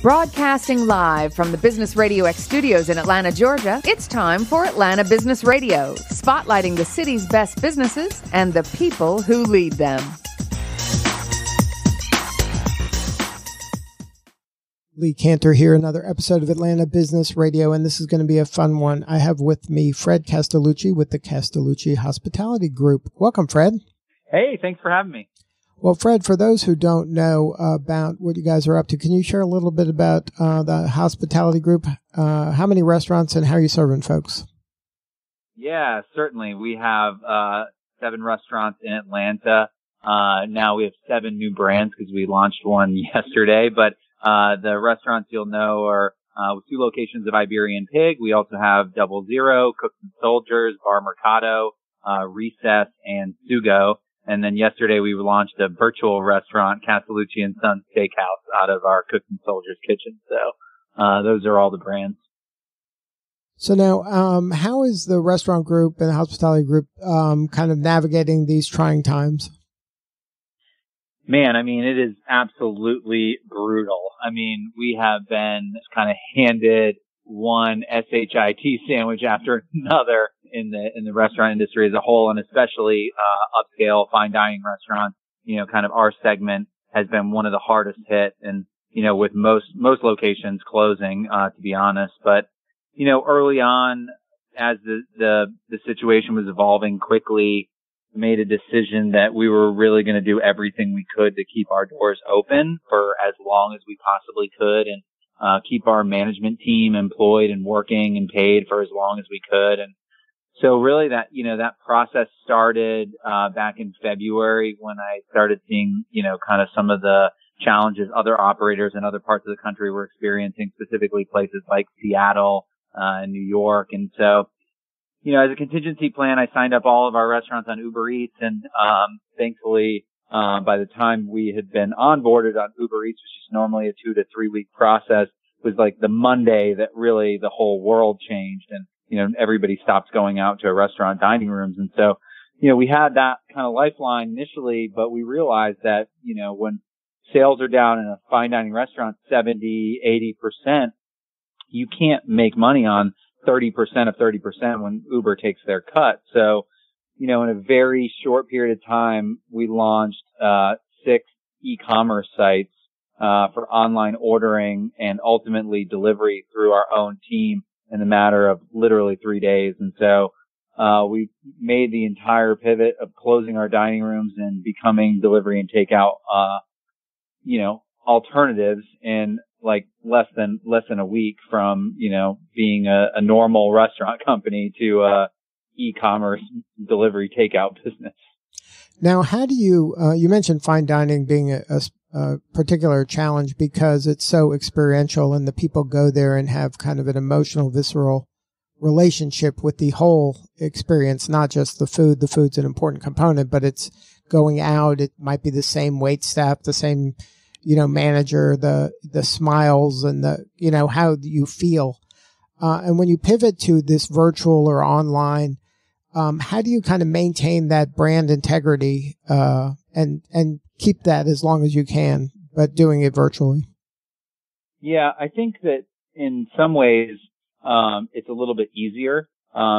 Broadcasting live from the Business RadioX studios in Atlanta, Georgia, it's time for Atlanta Business Radio, spotlighting the city's best businesses and the people who lead them. Lee Cantor here, another episode of Atlanta Business Radio, and this is going to be a fun one. I have with me Fred Castellucci with the Castellucci Hospitality Group. Welcome, Fred. Hey, thanks for having me. Well, Fred, for those who don't know about what you guys are up to, can you share a little bit about the hospitality group? How many restaurants and how are you serving folks? Yeah, certainly. We have 7 restaurants in Atlanta. Now we have 7 new brands because we launched one yesterday. But the restaurants you'll know are with 2 locations of Iberian Pig. We also have Double Zero, Cooks and Soldiers, Bar Mercado, Recess, and Sugo. And then yesterday we launched a virtual restaurant, Castellucci and Sons Steakhouse, out of our Cooks and Soldiers kitchen. So those are all the brands. So now, how is the restaurant group and the hospitality group kind of navigating these trying times? Man, I mean, it is absolutely brutal. I mean, we have been kind of handed one SHIT sandwich after another in the restaurant industry as a whole, and especially upscale fine dining restaurants. You know, kind of our segment has been one of the hardest hit, and you know, with most locations closing, to be honest. But you know, early on, as the situation was evolving quickly, made a decision that we were really going to do everything we could to keep our doors open for as long as we possibly could, and keep our management team employed and working and paid for as long as we could. And so really that process started back in February when I started seeing, kind of some of the challenges other operators in other parts of the country were experiencing, specifically places like Seattle and New York. And so, as a contingency plan, I signed up all of our restaurants on Uber Eats, and thankfully, by the time we had been onboarded on Uber Eats, which is normally a 2 to 3 week process, was like the Monday that really the whole world changed, and everybody stopped going out to restaurant dining rooms. And so, we had that kind of lifeline initially, but we realized that, when sales are down in a fine dining restaurant 70, 80%, you can't make money on 30% of 30% when Uber takes their cut. So, in a very short period of time, we launched 6 e-commerce sites for online ordering and ultimately delivery through our own team in a matter of literally 3 days. And so we made the entire pivot of closing our dining rooms and becoming delivery and takeout alternatives in like less than a week from being a normal restaurant company to e-commerce delivery takeout business. Now, how do you mentioned fine dining being a particular challenge because it's so experiential and the people go there and have kind of an emotional, visceral relationship with the whole experience, not just the food. The food's an important component, but it's going out. It might be the same wait staff, the same, manager, the smiles and the, how you feel. And when you pivot to this virtual or online, how do you kind of maintain that brand integrity, and keep that as long as you can, but doing it virtually? Yeah, I think that in some ways, it's a little bit easier,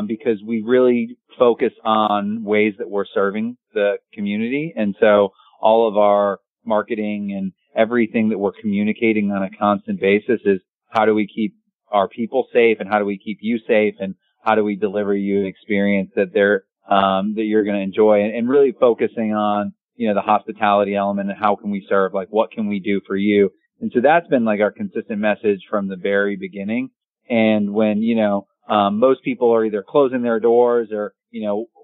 because we really focus on ways that we're serving the community. And so all of our marketing and everything that we're communicating on a constant basis is how do we keep our people safe, and how do we keep you safe, and how do we deliver you an experience that that you're going to enjoy, and really focusing on, the hospitality element and how can we serve, like what can we do for you? And so that's been like our consistent message from the very beginning. And when, most people are either closing their doors or,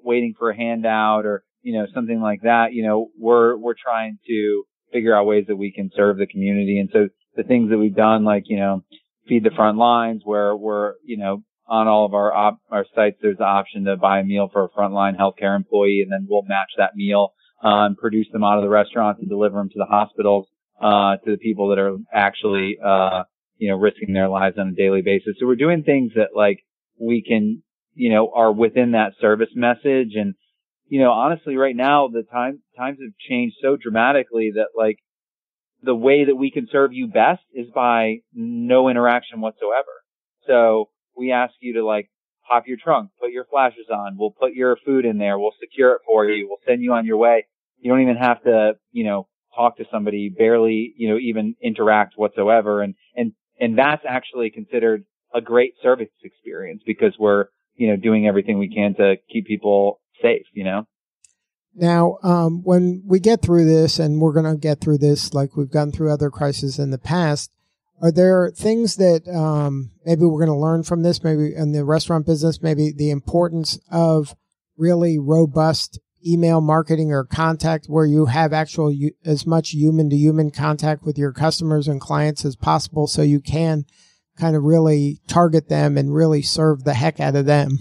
waiting for a handout or, something like that, we're trying to figure out ways that we can serve the community. And so the things that we've done, like, feed the front lines, where we're, on all of our sites, there's the option to buy a meal for a frontline healthcare employee, and then we'll match that meal, and produce them out of the restaurant and deliver them to the hospitals, to the people that are actually, risking thether lives on a daily basis. So we're doing things that like we can, are within that service message. And, honestly, right now, the times have changed so dramatically that like the way that we can serve you best is by no interaction whatsoever. So we ask you to like pop your trunk, put your flashes on. We'll put your food in there. We'll secure it for you. We'll send you on your way. You don't even have to, talk to somebody, barely, even interact whatsoever. And that's actually considered a great service experience because we're, doing everything we can to keep people safe, Now, when we get through this, and we're going to get through this like we've gone through other crises in the past, are there things that maybe we're going to learn from this, maybe in the restaurant business, maybe the importance of really robust email marketing or contact where you have as much human-to-human contact with your customers and clients as possible so you can kind of really target them and really serve the heck out of them?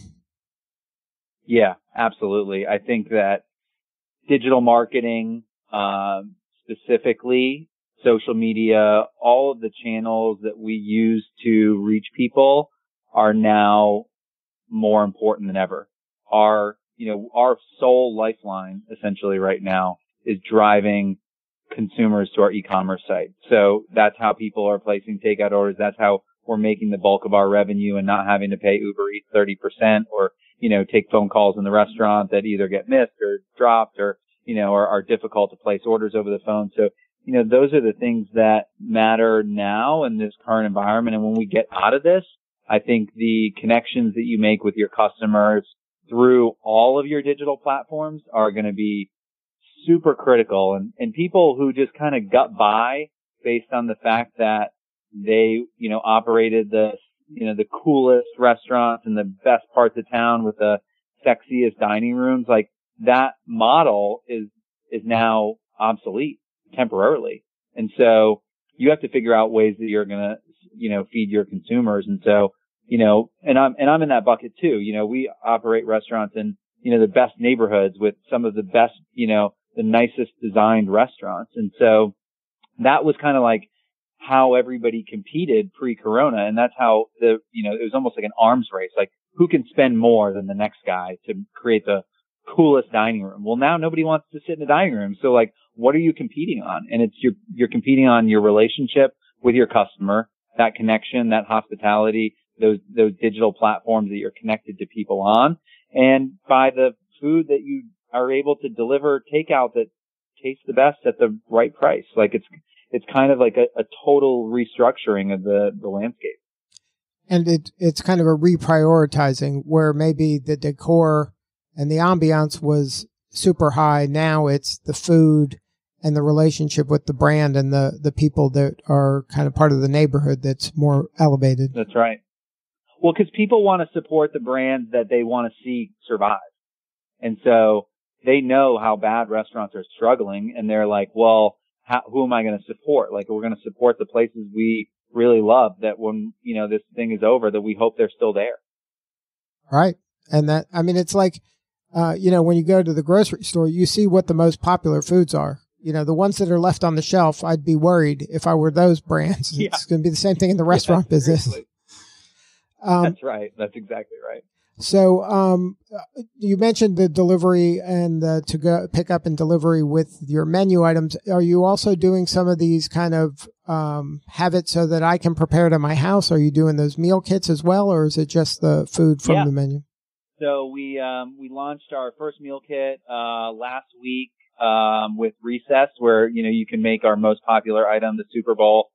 Yeah, absolutely. I think that digital marketing, specifically social media, all of the channels that we use to reach people are now more important than ever. Our sole lifeline essentially right now is driving consumers to our e-commerce site. So that's how people are placing takeout orders. That's how we're making the bulk of our revenue and not having to pay Uber Eats 30% or, take phone calls in the restaurant that either get missed or dropped or, are difficult to place orders over the phone. So, those are the things that matter now in this current environment. And when we get out of this, I think the connections that you make with your customers through all of your digital platforms are going to be super critical. And people who just kind of got by based on the fact that they, operated the coolest restaurants in the best parts of town with the sexiest dining rooms, like that model is now obsolete temporarily. And so you have to figure out ways that you're going to, feed your consumers. And so, and I'm in that bucket too. We operate restaurants in, the best neighborhoods with some of the best, the nicest designed restaurants. And so that was kind of like how everybody competed pre-corona. And that's how it was almost like an arms race. Like who can spend more than the next guy to create the coolest dining room? Well, now nobody wants to sit in the dining room. So like, what are you competing on? And it's you're competing on your relationship with your customer, that connection, that hospitality, those digital platforms that you're connected to people on, and by the food that you are able to deliver takeout that tastes the best at the right price. Like it's kind of like a total restructuring of the landscape. And it's kind of a reprioritizing where maybe the decor and the ambiance was super high. Now it's the food and the relationship with the brand and the people that are kind of part of the neighborhood that's more elevated. That's right. Well, because people want to support the brands that they want to see survive. And so they know how bad restaurants are struggling, and they're like, well, who am I going to support? Like, we're going to support the places we really love, that when, this thing is over, that we hope they're still there. Right. And it's like, when you go to the grocery store, you see what the most popular foods are. The ones that are left on the shelf, I'd be worried if I were those brands. Yeah. It's going to be the same thing in the restaurant business. That's right. That's exactly right. So you mentioned the delivery and the to-go pick up and delivery with your menu items. Are you also doing some of these kind of have it so that I can prepare it at my house? Are you doing those meal kits as well, or is it just the food from the menu? So we launched our first meal kit last week with Recess, where you can make our most popular item, the Super Bowl,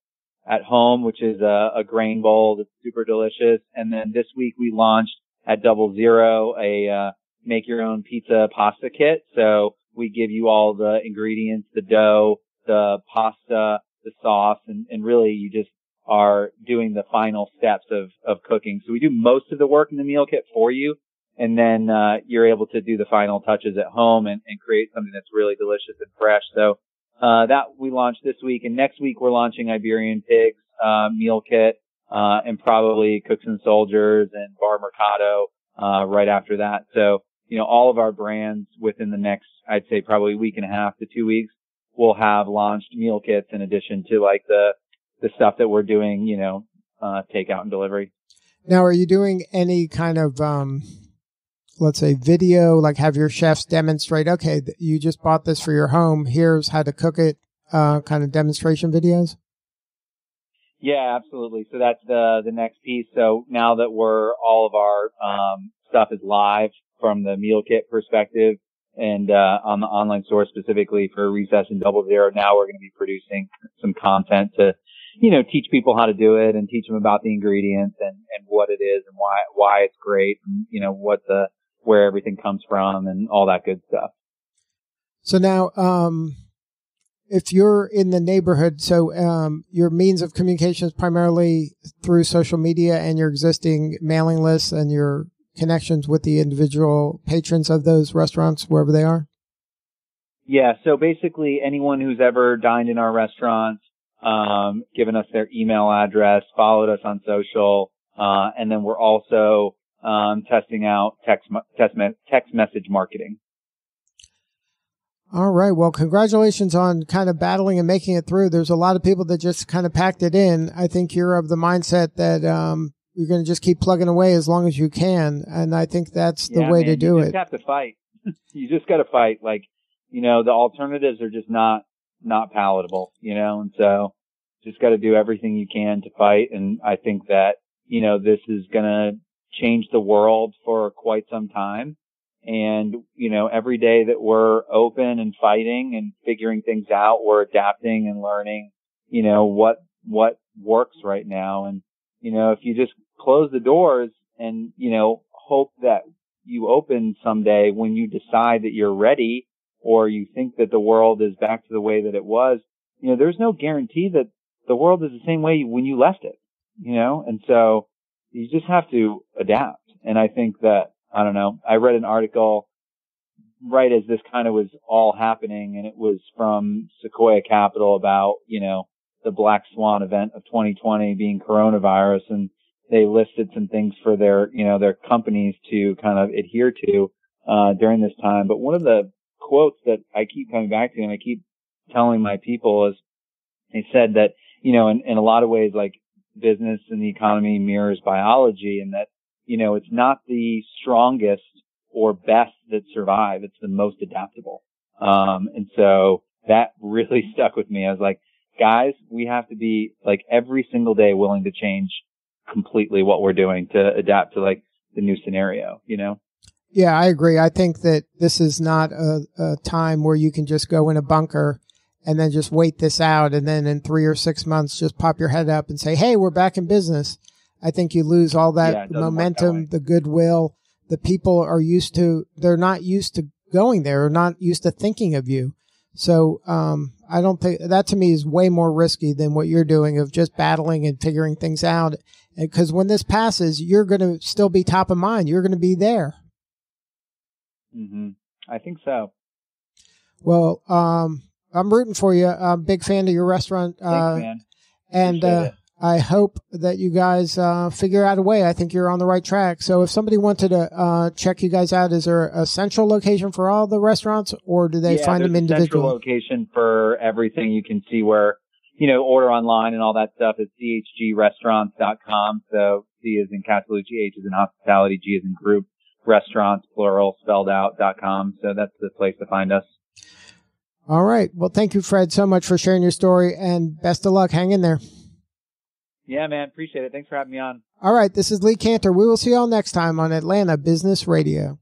at home, which is a grain bowl that's super delicious. And then this week we launched at 00 a make your own pizza pasta kit. So we give you all the ingredients, the dough, the pasta, the sauce, and really you just are doing the final steps of cooking. So we do most of the work in the meal kit for you. And then you're able to do the final touches at home and create something that's really delicious and fresh. So that we launched this week. And next week we're launching Iberian Pigs meal kit and probably Cooks and Soldiers and Bar Mercado right after that. So, all of our brands within the next, I'd say probably week and a half to 2 weeks, will have launched meal kits in addition to like the stuff that we're doing, takeout and delivery. Now, are you doing any kind of let's say video, like have your chefs demonstrate, okay, you just bought this for your home, here's how to cook it, kind of demonstration videos? Yeah, absolutely. So that's the next piece. So now that all of our stuff is live from the meal kit perspective and on the online store specifically for Recess and Double Zero, now we're going to be producing some content to, teach people how to do it and teach them about the ingredients and what it is and why it's great and, where everything comes from and all that good stuff. So now, if you're in the neighborhood, so your means of communication is primarily through social media and your existing mailing lists and your connections with the individual patrons of those restaurants, wherever they are? Yeah, so basically anyone who's ever dined in our restaurants, given us their email address, followed us on social, and then we're also testing out text message marketing. All right. Well, congratulations on kind of battling and making it through. There's a lot of people that just kind of packed it in. I think you're of the mindset that you're going to just keep plugging away as long as you can. And I think that's the way to do it. You just have to fight. You just got to fight. Like, the alternatives are just not palatable, and so just got to do everything you can to fight. And I think that, this is going to change the world for quite some time. And, every day that we're open and fighting and figuring things out, we're adapting and learning, what works right now. And, if you just close the doors and, hope that you open someday when you decide that you're ready or you think that the world is back to the way that it was, there's no guarantee that the world is the same way when you left it, and so you just have to adapt. And I think that, I don't know, I read an article right as this kind of was all happening, and it was from Sequoia Capital about, the Black Swan event of 2020 being coronavirus, and they listed some things for their companies to kind of adhere to during this time. But one of the quotes that I keep coming back to and I keep telling my people is they said that, in a lot of ways, like business and the economy mirrors biology, and that, it's not the strongest or best that survive. It's the most adaptable. And so that really stuck with me. I was like, guys, we have to be like every single day willing to change completely what we're doing to adapt to like the new scenario, Yeah, I agree. I think that this is not a time where you can just go in a bunker and then just wait this out. And then in 3 or 6 months, just pop your head up and say, hey, we're back in business. I think you lose all that momentum, the goodwill. The people they're not used to going there or not used to thinking of you. So I don't think that, to me, is way more risky than what you're doing of just battling and figuring things out. Because when this passes, you're going to still be top of mind. You're going to be there. Mm-hmm. I think so. Well, I'm rooting for you. I'm a big fan of your restaurant. Thanks, man. And I hope that you guys figure out a way. I think you're on the right track. So if somebody wanted to check you guys out, is there a central location for all the restaurants, or do they find them individually? Central location for everything. You can see where, order online and all that stuff is chgrestaurants.com. So C is in Castellucci, H is in hospitality, G is in group, restaurants, plural, spelled out.com. So that's the place to find us. All right. Well, thank you, Fred, so much for sharing your story, and best of luck. Hang in there. Yeah, man. Appreciate it. Thanks for having me on. All right. This is Lee Cantor. We will see you all next time on Atlanta Business Radio.